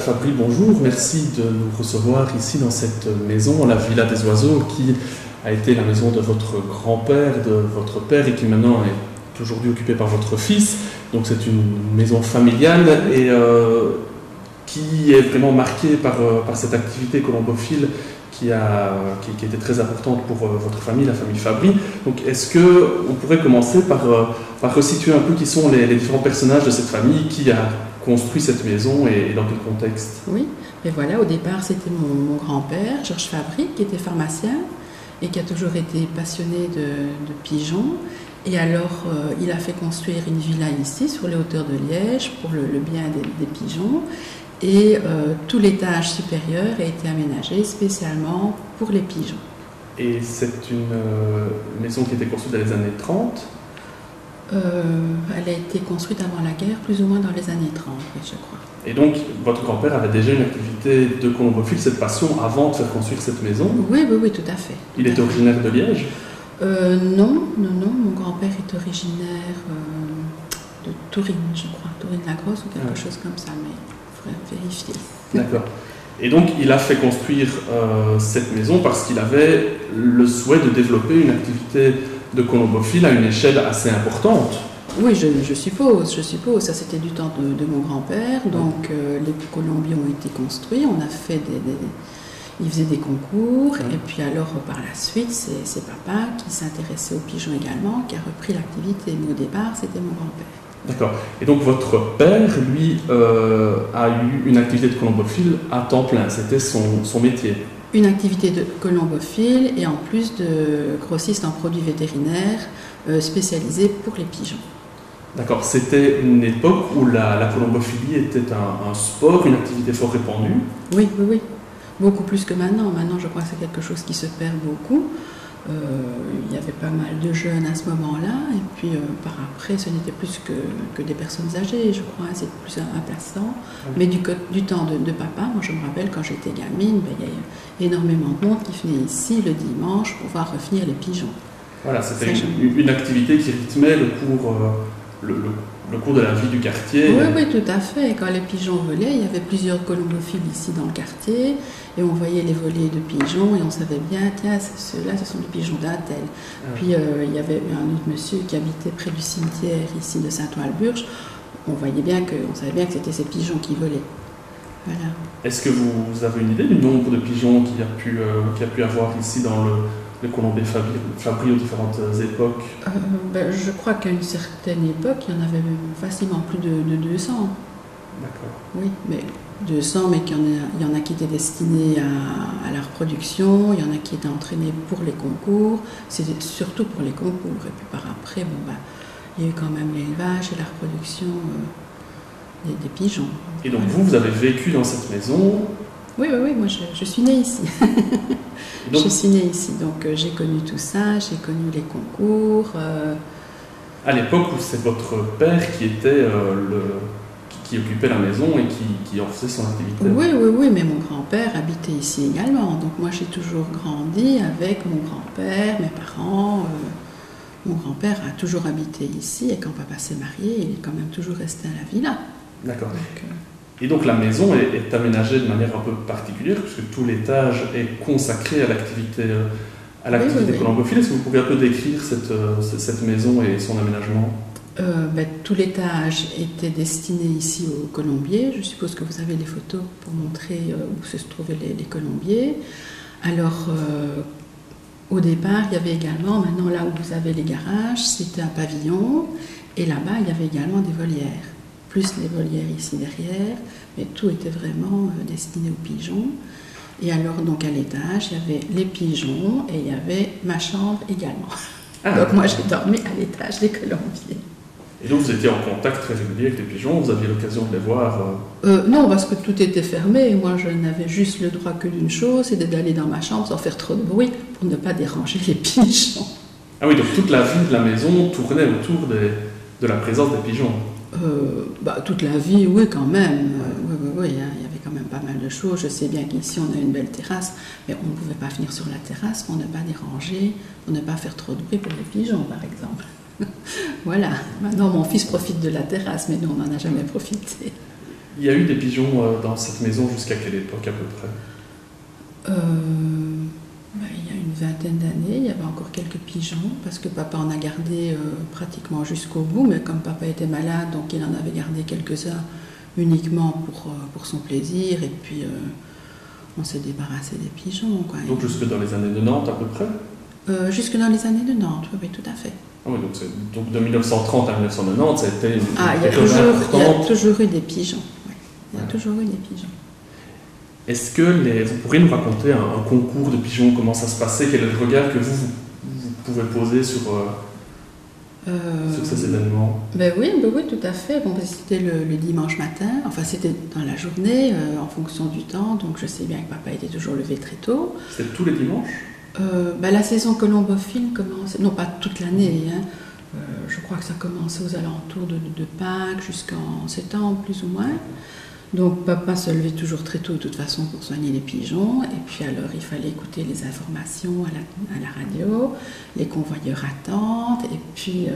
Fabry, bonjour. Merci de nous recevoir ici dans cette maison, la Villa des Oiseaux, qui a été la maison de votre grand-père, de votre père, et qui maintenant est aujourd'hui occupée par votre fils. Donc c'est une maison familiale et qui est vraiment marquée par cette activité colombophile qui était très importante pour votre famille, la famille Fabry. Donc est-ce qu'on pourrait commencer par resituer un peu qui sont les différents personnages de cette famille, qui a construit cette maison et dans quel contexte? Oui, et voilà, au départ c'était mon grand-père, Georges Fabry, qui était pharmacien et qui a toujours été passionné de pigeons. Et alors il a fait construire une villa ici, sur les hauteurs de Liège, pour le bien des pigeons. Et tout l'étage supérieur a été aménagé spécialement pour les pigeons. Et c'est une maison qui a été construite dans les années 30? Elle a été construite avant la guerre, plus ou moins dans les années 30, je crois. Et donc, votre grand-père avait déjà une activité de colombophile, cette passion, avant de faire construire cette maison? Oui, tout à fait. Il est originaire de Liège? Non. Mon grand-père est originaire de Tourine, je crois. Tourine-la-Grosse ou quelque chose comme ça, mais il faudrait vérifier. D'accord. Et donc, il a fait construire cette maison parce qu'il avait le souhait de développer une activité de colombophile à une échelle assez importante. Oui, je suppose. Ça, c'était du temps de mon grand-père. Donc, les colombiers ont été construits. On a fait il faisait des concours. Et puis alors, par la suite, c'est papa qui s'intéressait aux pigeons également, qui a repris l'activité. Mais au départ, c'était mon grand-père. D'accord. Et donc, votre père, lui, a eu une activité de colombophile à temps plein. C'était son métier. Une activité de colombophile et en plus de grossiste en produits vétérinaires spécialisé pour les pigeons. D'accord. C'était une époque où la colombophilie était un sport, une activité fort répandue. Oui. Beaucoup plus que maintenant. Maintenant, je crois que c'est quelque chose qui se perd beaucoup. Il y avait pas mal de jeunes à ce moment-là. Et puis, par après, ce n'était plus que des personnes âgées, je crois. C'était plus un passe-temps. Mais du temps de papa, moi, je me rappelle, quand j'étais gamine, il y a énormément de monde qui venait ici le dimanche pour voir revenir les pigeons. Voilà, c'était une activité qui rythmait le cours de la vie du quartier. Oui, tout à fait. Quand les pigeons volaient, il y avait plusieurs colombophiles ici dans le quartier et on voyait les volées de pigeons et on savait bien, tiens, ceux-là, ce sont les pigeons d'un tel. Puis il y avait un autre monsieur qui habitait près du cimetière ici de Saint-Ouen-le-Burge. On voyait bien on savait bien que c'était ces pigeons qui volaient. Voilà. Est-ce que vous avez une idée du nombre de pigeons qu'il y a pu avoir ici dans le colombier Fabry aux différentes époques? Je crois qu'à une certaine époque, il y en avait facilement plus de 200. D'accord. Oui, mais 200, mais il y en a qui étaient destinés à la reproduction, il y en a qui étaient entraînés pour les concours, c'était surtout pour les concours. Et puis par après, il y a eu quand même l'élevage et la reproduction des pigeons. Et donc vous avez vécu dans cette maison? Oui, moi je suis née ici. Donc, je suis née ici, donc j'ai connu tout ça, j'ai connu les concours. À l'époque où c'est votre père qui était qui occupait la maison et qui en faisait son activité? Oui, mais mon grand-père habitait ici également. Donc moi j'ai toujours grandi avec mon grand-père, mes parents. Mon grand-père a toujours habité ici et quand papa s'est marié, il est quand même toujours resté à la villa. D'accord. Et donc la maison est aménagée de manière un peu particulière puisque tout l'étage est consacré à l'activité colombophile. Est-ce que vous pouvez un peu décrire cette maison et son aménagement? Tout l'étage était destiné ici aux colombiers. Je suppose que vous avez les photos pour montrer où se trouvaient les colombiers. Alors, au départ, il y avait également, maintenant là où vous avez les garages, c'était un pavillon. Et là-bas, il y avait également des volières. Plus les volières ici derrière, mais tout était vraiment destiné aux pigeons. Et alors, donc à l'étage, il y avait les pigeons et il y avait ma chambre également. Donc moi, j'ai dormi à l'étage des colombiers. Et donc vous étiez en contact très régulier avec les pigeons, vous aviez l'occasion de les voir? Non, parce que tout était fermé. Moi, je n'avais juste le droit que d'une chose, c'était d'aller dans ma chambre sans faire trop de bruit pour ne pas déranger les pigeons. Ah oui, donc toute la vie de la maison tournait autour de la présence des pigeons? Toute la vie, oui, quand même. Oui, il y avait quand même pas mal de choses. Je sais bien qu'ici, on a une belle terrasse, mais on ne pouvait pas venir sur la terrasse pour ne pas déranger, pour ne pas faire trop de bruit pour les pigeons, par exemple. Voilà. Maintenant, mon fils profite de la terrasse, mais nous, on n'en a jamais profité. Il y a eu des pigeons dans cette maison jusqu'à quelle époque à peu près? Il y a une vingtaine d'années, il y avait encore quelques pigeons, parce que papa en a gardé pratiquement jusqu'au bout, mais comme papa était malade, donc il en avait gardé quelques-uns uniquement pour son plaisir, et puis on s'est débarrassé des pigeons, quoi. Donc jusque dans les années 90 à peu près? Jusque dans les années 90, oui, tout à fait. Ah oui, donc de 1930 à 1990, ça a été une il y a toujours eu des pigeons. Ouais. Il y a toujours eu des pigeons. Est-ce que vous pourriez nous raconter un concours de pigeons, comment ça se passait, quel est le regard que vous pouvez poser sur ces événements? Oui, tout à fait. Bon, c'était le dimanche matin, enfin c'était dans la journée, en fonction du temps, donc je sais bien que papa était toujours levé très tôt. C'était tous les dimanches? La saison colombophile commence, non pas toute l'année, hein. Je crois que ça commençait aux alentours de Pâques jusqu'en septembre plus ou moins. Donc papa se levait toujours très tôt de toute façon pour soigner les pigeons, et puis alors il fallait écouter les informations à la radio, les convoyeurs attendent, et puis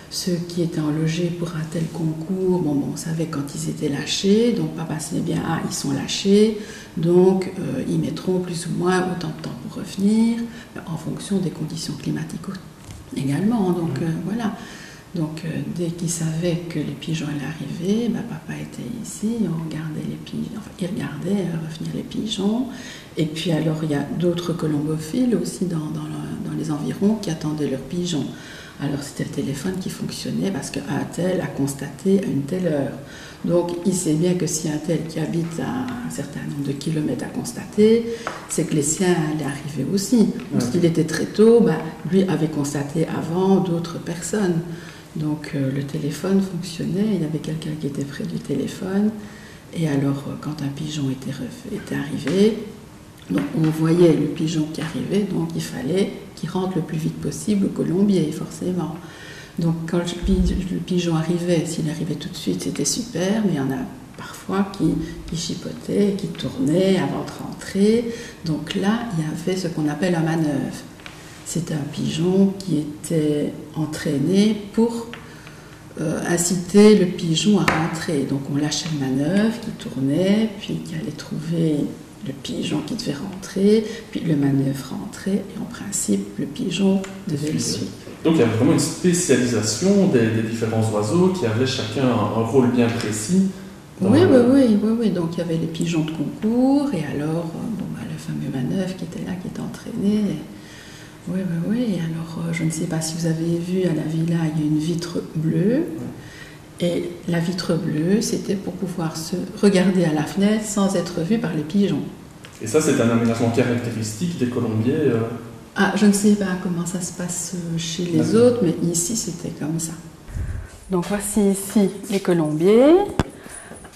ceux qui étaient enlogés pour un tel concours, on savait quand ils étaient lâchés, donc papa savait bien, ils sont lâchés, donc ils mettront plus ou moins autant de temps pour revenir, en fonction des conditions climatiques également, donc voilà. Donc dès qu'il savait que les pigeons allaient arriver, papa était ici, on regardait les pigeons, enfin il regardait revenir les pigeons, et puis alors il y a d'autres colombophiles aussi dans les environs qui attendaient leurs pigeons. Alors c'était le téléphone qui fonctionnait parce qu'un tel a constaté à une telle heure. Donc il sait bien que si un tel qui habite à un certain nombre de kilomètres a constaté, c'est que les siens allaient arriver aussi. Parce qu'il était très tôt, lui avait constaté avant d'autres personnes. Donc le téléphone fonctionnait, il y avait quelqu'un qui était près du téléphone, et alors quand un pigeon était arrivé, donc on voyait le pigeon qui arrivait, donc il fallait qu'il rentre le plus vite possible au colombier, forcément. Donc quand le pigeon arrivait, s'il arrivait tout de suite, c'était super, mais il y en a parfois qui chipotaient, qui tournaient avant de rentrer. Donc là, il y avait ce qu'on appelle la manœuvre. C'était un pigeon qui était entraîné pour inciter le pigeon à rentrer. Donc on lâchait le manœuvre qui tournait, puis qui allait trouver le pigeon qui devait rentrer, puis le manœuvre rentrait, et en principe, le pigeon devait le suivre. Donc il y avait vraiment une spécialisation des différents oiseaux qui avaient chacun un rôle bien précis. Oui. Donc il y avait les pigeons de concours, et alors le fameux manœuvre qui était là, qui était entraîné. Oui. Et alors, je ne sais pas si vous avez vu à la villa, il y a une vitre bleue. Et la vitre bleue, c'était pour pouvoir se regarder à la fenêtre sans être vu par les pigeons. Et ça, c'est un aménagement caractéristique des colombiers je ne sais pas comment ça se passe chez les autres, mais ici, c'était comme ça. Donc voici ici les colombiers.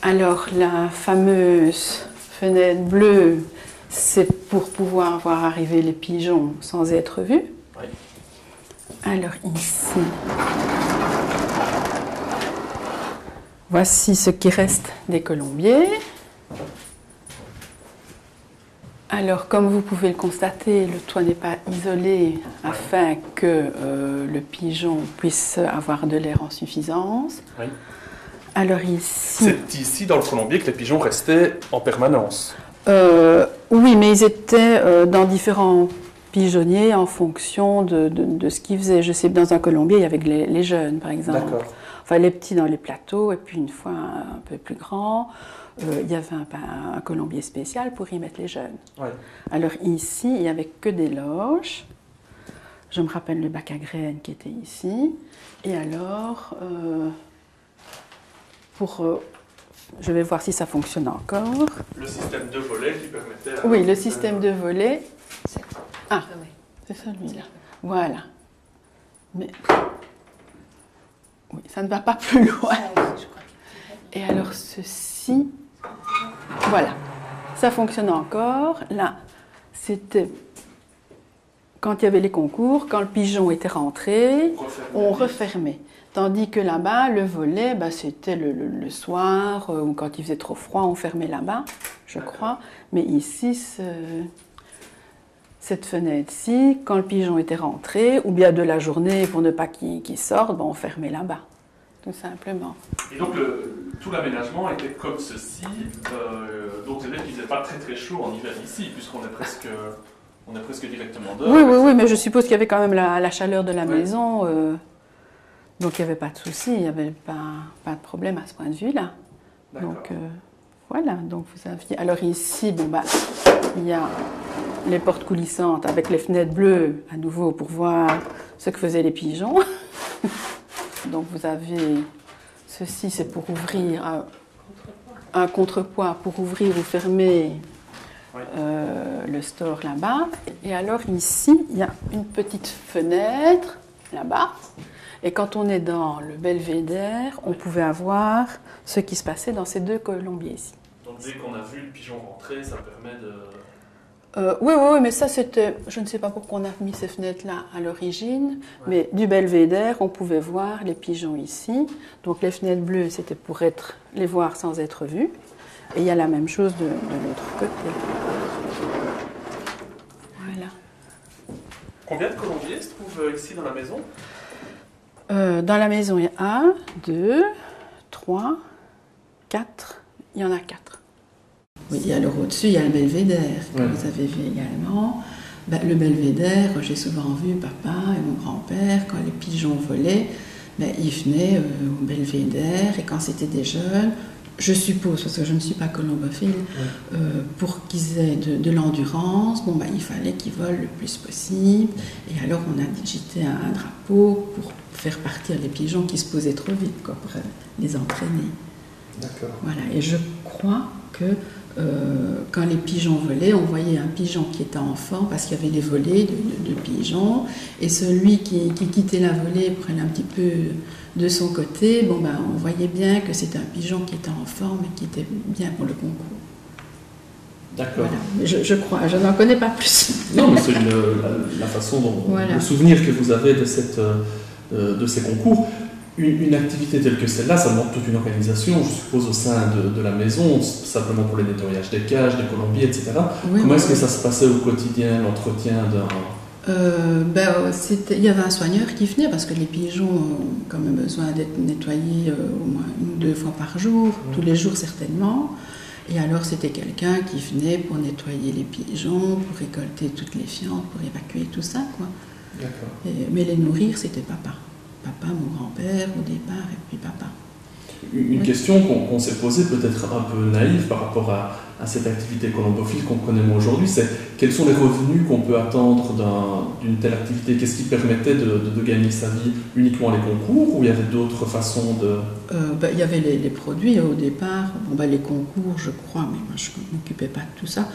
Alors, la fameuse fenêtre bleue, c'est pour pouvoir voir arriver les pigeons sans être vus. Oui. Alors ici, voici ce qui reste des colombiers. Alors comme vous pouvez le constater, le toit n'est pas isolé afin que le pigeon puisse avoir de l'air en suffisance. Oui. Alors ici... C'est ici dans le colombier que les pigeons restaient en permanence. Oui, mais ils étaient dans différents pigeonniers en fonction de ce qu'ils faisaient. Je sais que dans un colombier, il y avait les jeunes, par exemple. D'accord. Enfin, les petits dans les plateaux, et puis une fois un peu plus grand, il y avait un colombier spécial pour y mettre les jeunes. Ouais. Alors ici, il n'y avait que des loges. Je me rappelle le bac à graines qui était ici. Et alors, je vais voir si ça fonctionne encore. Le système de volet qui permettait... Oui, le système de volet. C'est celui-là. Voilà. Mais... Oui, ça ne va pas plus loin. Et alors ceci... Voilà. Ça fonctionne encore. Là, c'était... Quand il y avait les concours, quand le pigeon était rentré, on refermait. Tandis que là-bas, le volet, c'était le soir, ou quand il faisait trop froid, on fermait là-bas, je crois. Mais ici, cette fenêtre-ci, quand le pigeon était rentré, ou bien de la journée, pour ne pas qu'il sorte, on fermait là-bas, tout simplement. Et donc, tout l'aménagement était comme ceci. Donc c'est vrai qu'il ne faisait pas très très chaud en hiver ici, puisqu'on est presque directement dehors. Oui, mais je suppose qu'il y avait quand même la chaleur de la maison. Donc il n'y avait pas de souci, il n'y avait pas de problème à ce point de vue-là. Donc voilà, donc vous aviez... Alors ici, il y a les portes coulissantes avec les fenêtres bleues, à nouveau, pour voir ce que faisaient les pigeons. Donc vous avez... Ceci, c'est pour ouvrir un contrepoids pour ouvrir ou fermer le store là-bas. Et alors ici, il y a une petite fenêtre là-bas. Et quand on est dans le belvédère, on pouvait avoir ce qui se passait dans ces deux colombiers ici. Donc dès qu'on a vu le pigeon rentrer, ça permet de... Oui, mais ça c'était... Je ne sais pas pourquoi on a mis ces fenêtres-là à l'origine, mais du belvédère, on pouvait voir les pigeons ici. Donc les fenêtres bleues, c'était pour les voir sans être vus. Et il y a la même chose de l'autre côté. Voilà. Combien de colombiers se trouvent ici dans la maison ? Dans la maison, il y a 1, 2, 3, 4. Il y en a 4. Oui, alors au-dessus, il y a le belvédère, que vous avez vu également. Le belvédère, j'ai souvent vu papa et mon grand-père, quand les pigeons volaient, ils venaient au belvédère, et quand c'était des jeunes, je suppose, parce que je ne suis pas colombophile, pour qu'ils aient de l'endurance, il fallait qu'ils volent le plus possible. Et alors on a digité un drapeau pour faire partir les pigeons qui se posaient trop vite, pour les entraîner. D'accord. Voilà, et je crois que quand les pigeons volaient, on voyait un pigeon qui était en forme parce qu'il y avait les volées de pigeons, et celui qui quittait la volée prenait un petit peu de son côté. On voyait bien que c'était un pigeon qui était en forme et qui était bien pour le concours. D'accord. Voilà. Je crois, je n'en connais pas plus. Non, mais c'est la façon dont le souvenir que vous avez de ces concours. Une activité telle que celle-là, ça demande toute une organisation, je suppose, au sein de la maison, simplement pour les nettoyages des cages, des colombiers, etc. Comment est-ce que ça se passait au quotidien, l'entretien il y avait un soigneur qui venait parce que les pigeons ont quand même besoin d'être nettoyés au moins 1 ou 2 fois par jour, tous les jours certainement. Et alors c'était quelqu'un qui venait pour nettoyer les pigeons, pour récolter toutes les fientes, pour évacuer tout ça, quoi. D'accord. Mais les nourrir, c'était papa. Papa, mon grand-père au départ, et puis papa. Une question qu'on s'est posée, peut-être un peu naïve par rapport à cette activité colombophile qu'on connaît moins aujourd'hui, c'est quels sont les revenus qu'on peut attendre d'une telle activité? Qu'est-ce qui permettait de gagner sa vie? Uniquement les concours, ou il y avait d'autres façons de... Il y avait les produits au départ, les concours je crois, mais moi je ne m'occupais pas de tout ça.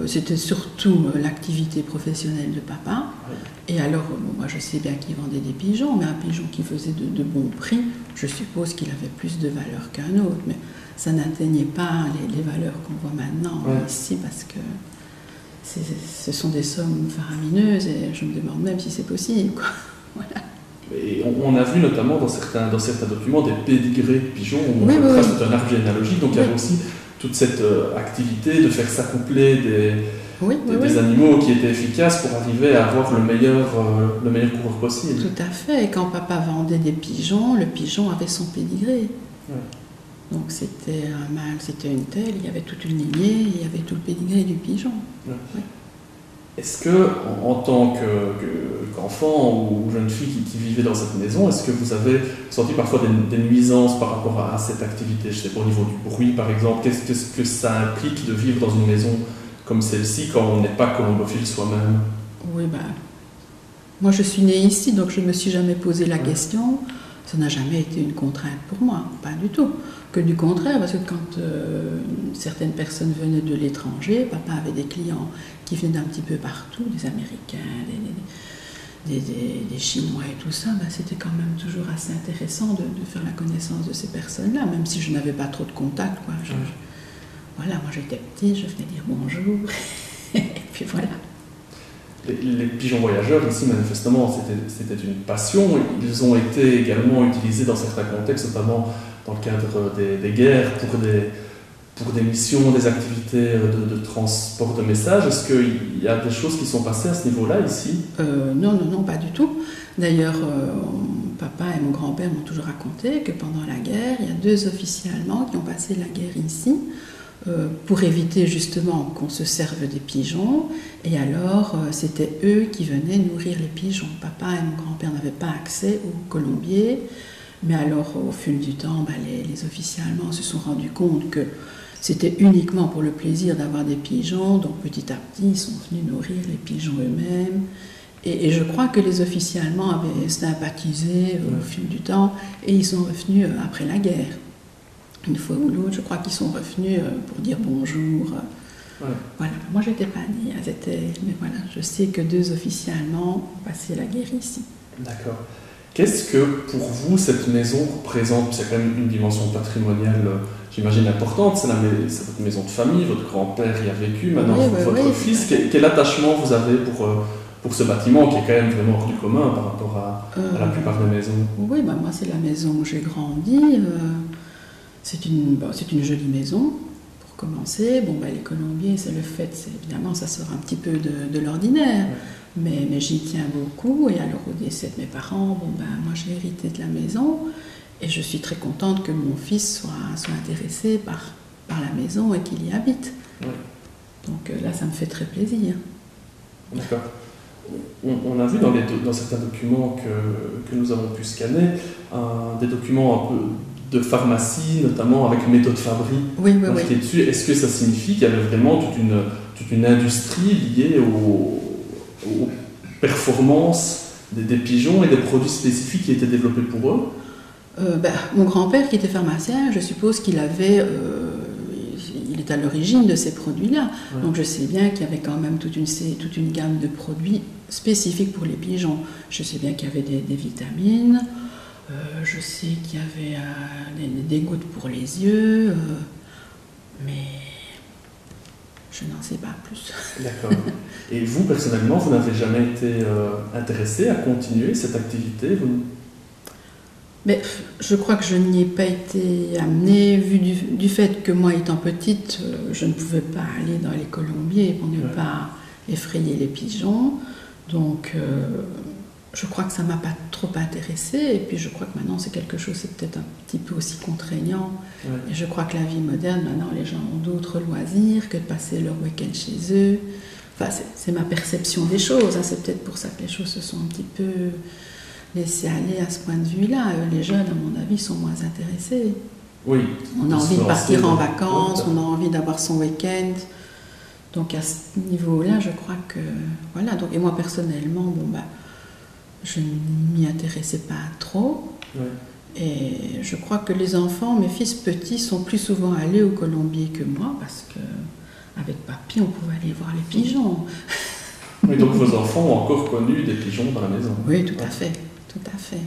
C'était surtout l'activité professionnelle de papa. Et alors, moi je sais bien qu'il vendait des pigeons, mais un pigeon qui faisait de bons prix, je suppose qu'il avait plus de valeur qu'un autre, mais ça n'atteignait pas les valeurs qu'on voit maintenant ici, parce que ce sont des sommes faramineuses, et je me demande même si c'est possible, quoi. Voilà. Et on a vu notamment dans certains documents des pédigrés de pigeons, où on retrace tout un arbre généalogique, donc il y avait aussi toute cette activité de faire s'accoupler des animaux qui étaient efficaces pour arriver à avoir le meilleur coureur possible. Tout à fait. Et quand papa vendait des pigeons, le pigeon avait son pédigré. Donc c'était un mâle, c'était une telle, il y avait toute une lignée, il y avait tout le pédigré du pigeon. Est-ce que, en tant qu'enfant ou jeune fille qui vivait dans cette maison, est-ce que vous avez senti parfois des nuisances par rapport à cette activité? Je ne sais pas, au niveau du bruit par exemple, qu'est-ce que ça implique de vivre dans une maison comme celle-ci quand on n'est pas colombophile soi-même? Oui, moi je suis née ici, donc je ne me suis jamais posé la question. Ça n'a jamais été une contrainte pour moi, pas du tout. Que du contraire, parce que quand certaines personnes venaient de l'étranger, papa avait des clients qui venaient d'un petit peu partout, des Américains, des Chinois et tout ça, c'était quand même toujours assez intéressant de faire la connaissance de ces personnes-là, même si je n'avais pas trop de contact, quoi. Voilà, moi j'étais petite, je venais dire bonjour, et puis voilà. Les pigeons voyageurs, ici, manifestement, c'était une passion. Ils ont été également utilisés dans certains contextes, notamment dans le cadre des guerres, pour des missions, des activités de transport de messages. Est-ce qu'il y a des choses qui sont passées à ce niveau-là ici? Non, pas du tout. D'ailleurs, papa et mon grand-père m'ont toujours raconté que pendant la guerre, il y a 2 officiers allemands qui ont passé la guerre ici pour éviter justement qu'on se serve des pigeons. Et alors, c'était eux qui venaient nourrir les pigeons. Papa et mon grand-père n'avaient pas accès aux colombiers. Mais alors, au fil du temps, les officiers allemands se sont rendus compte que c'était uniquement pour le plaisir d'avoir des pigeons. Donc, petit à petit, ils sont venus nourrir les pigeons eux-mêmes. Et je crois que les officiers allemands avaient sympathisé au fil du temps. Et ils sont revenus après la guerre. Une fois ou l'autre, je crois qu'ils sont revenus pour dire bonjour. Voilà, moi, je n'étais pas née. Mais voilà, je sais que 2 officiers allemands ont passé la guerre ici. D'accord. Qu'est-ce que pour vous cette maison représente? C'est quand même une dimension patrimoniale, j'imagine, importante. C'est votre maison de famille, votre grand-père y a vécu, maintenant votre fils. Quel attachement vous avez pour ce bâtiment qui est quand même vraiment hors du commun par rapport à la plupart des maisons? Oui, moi c'est la maison où j'ai grandi. C'est une jolie maison, pour commencer. Les colombiers, c'est évidemment, ça sort un petit peu de l'ordinaire. Mais j'y tiens beaucoup, et alors au décès de mes parents, moi j'ai hérité de la maison, et je suis très contente que mon fils soit intéressé par la maison et qu'il y habite. Donc là, ça me fait très plaisir. D'accord. On a vu dans certains documents que nous avons pu scanner, des documents un peu de pharmacie, notamment avec méthode Fabry marquée dessus. Est-ce que ça signifie qu'il y avait vraiment toute une industrie liée aux performances des pigeons et des produits spécifiques qui étaient développés pour eux? Mon grand-père, qui était pharmacien, je suppose qu'il avait... il est à l'origine de ces produits-là. Donc je sais bien qu'il y avait quand même toute une gamme de produits spécifiques pour les pigeons. Je sais bien qu'il y avait des vitamines, je sais qu'il y avait des gouttes pour les yeux, mais... je n'en sais pas plus. D'accord. Et vous, personnellement, vous n'avez jamais été intéressé à continuer cette activité? Mais je crois que je n'y ai pas été amenée, vu du fait que moi, étant petite, je ne pouvais pas aller dans les colombiers pour ne pas effrayer les pigeons. Donc, je crois que ça ne m'a pas trop intéressée. Et puis, je crois que maintenant, c'est quelque chose, c'est peut-être un petit peu aussi contraignant. Et je crois que la vie moderne, maintenant, les gens ont d'autres loisirs que de passer leur week-end chez eux. Enfin, c'est ma perception des choses. C'est peut-être pour ça que les choses se sont un petit peu laissées aller à ce point de vue-là. Les jeunes, à mon avis, sont moins intéressés. Oui. On a envie de partir en vacances, on a envie d'avoir son week-end. Donc, à ce niveau-là, je crois que... Voilà. Donc, et moi, personnellement, je ne m'y intéressais pas trop. Et je crois que les enfants, mes fils petits, sont plus souvent allés au colombier que moi, parce qu'avec papy, on pouvait aller voir les pigeons. Oui, donc vos enfants ont encore connu des pigeons dans la maison? Oui, tout à fait. Tout à fait.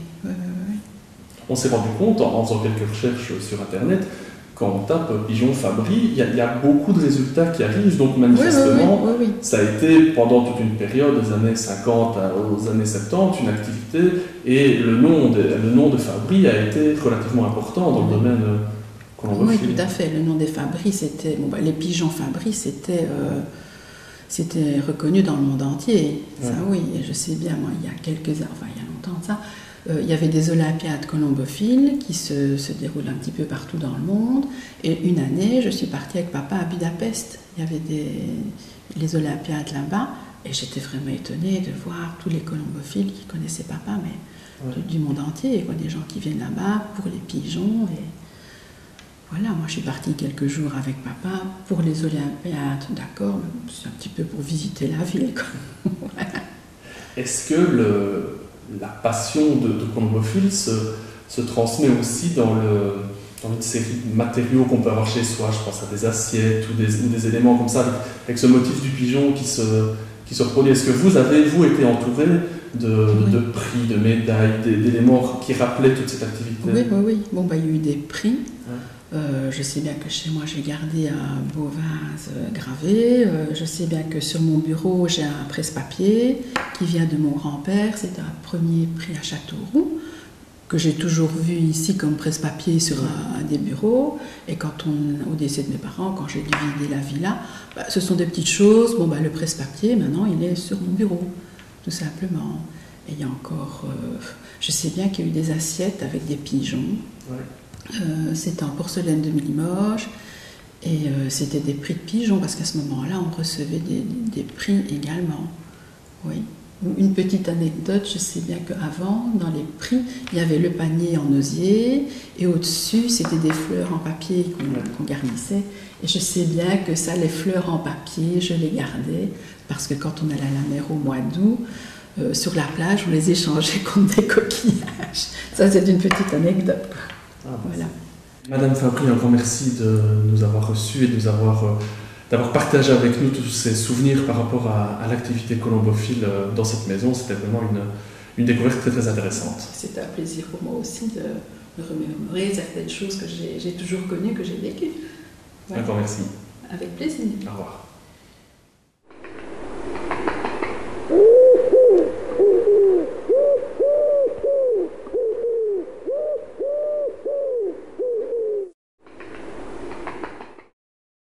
On s'est rendu compte, en faisant quelques recherches sur Internet, quand on tape pigeon Fabry, il y a beaucoup de résultats qui arrivent. Donc manifestement, ça a été pendant toute une période, des années 50 aux années 70, une activité, et le nom de Fabry a été relativement important dans le domaine colombophile. Oui, tout à fait. Le nom des Fabry, c'était... les pigeons Fabry, c'était reconnu dans le monde entier. Ça, oui. Et je sais bien, moi, il y a longtemps de ça, il y avait des olympiades colombophiles qui se déroulent un petit peu partout dans le monde. Et une année, je suis partie avec papa à Budapest. Il y avait les olympiades là-bas. Et j'étais vraiment étonnée de voir tous les colombophiles qui connaissaient papa, mais du monde entier. Des gens qui viennent là-bas pour les pigeons. Et voilà, moi je suis partie quelques jours avec papa pour les olympiades, d'accord, c'est un petit peu pour visiter la ville. Voilà. Est-ce que la passion de colombophile se transmet aussi dans une série de matériaux qu'on peut avoir chez soi? Je pense à des assiettes ou des éléments comme ça, avec ce motif du pigeon qui se reproduit. Est-ce que vous avez, été entouré de prix, de médailles, d'éléments qui rappelaient toute cette activité? Oui. Il y a eu des prix. Je sais bien que chez moi, j'ai gardé un beau vase gravé. Je sais bien que sur mon bureau, j'ai un presse-papier qui vient de mon grand-père. C'est un premier prix à Châteauroux que j'ai toujours vu ici comme presse-papier sur un des bureaux. Et quand au décès de mes parents, quand j'ai dû vider la villa, ce sont des petites choses. Bon, le presse-papier, maintenant, il est sur mon bureau, tout simplement. Et il y a encore... je sais bien qu'il y a eu des assiettes avec des pigeons. Ouais. C'était en porcelaine de Limoges. Et c'était des prix de pigeons, parce qu'à ce moment-là, on recevait des prix également. Oui. Une petite anecdote, je sais bien qu'avant, dans les prix, il y avait le panier en osier, et au-dessus, c'était des fleurs en papier qu'on garnissait. Et je sais bien que ça, les fleurs en papier, je les gardais, parce que quand on allait à la mer au mois d'août, sur la plage, on les échangeait contre des coquillages. Ça, c'est une petite anecdote. Voilà. Madame Fabry, encore merci de nous avoir reçus et de nous avoir... d'avoir partagé avec nous tous ces souvenirs par rapport à l'activité colombophile dans cette maison. C'était vraiment une découverte très, très intéressante. C'était un plaisir pour moi aussi de remémorer certaines choses que j'ai toujours connues, que j'ai vécues. Voilà. Encore merci. Avec plaisir. Au revoir.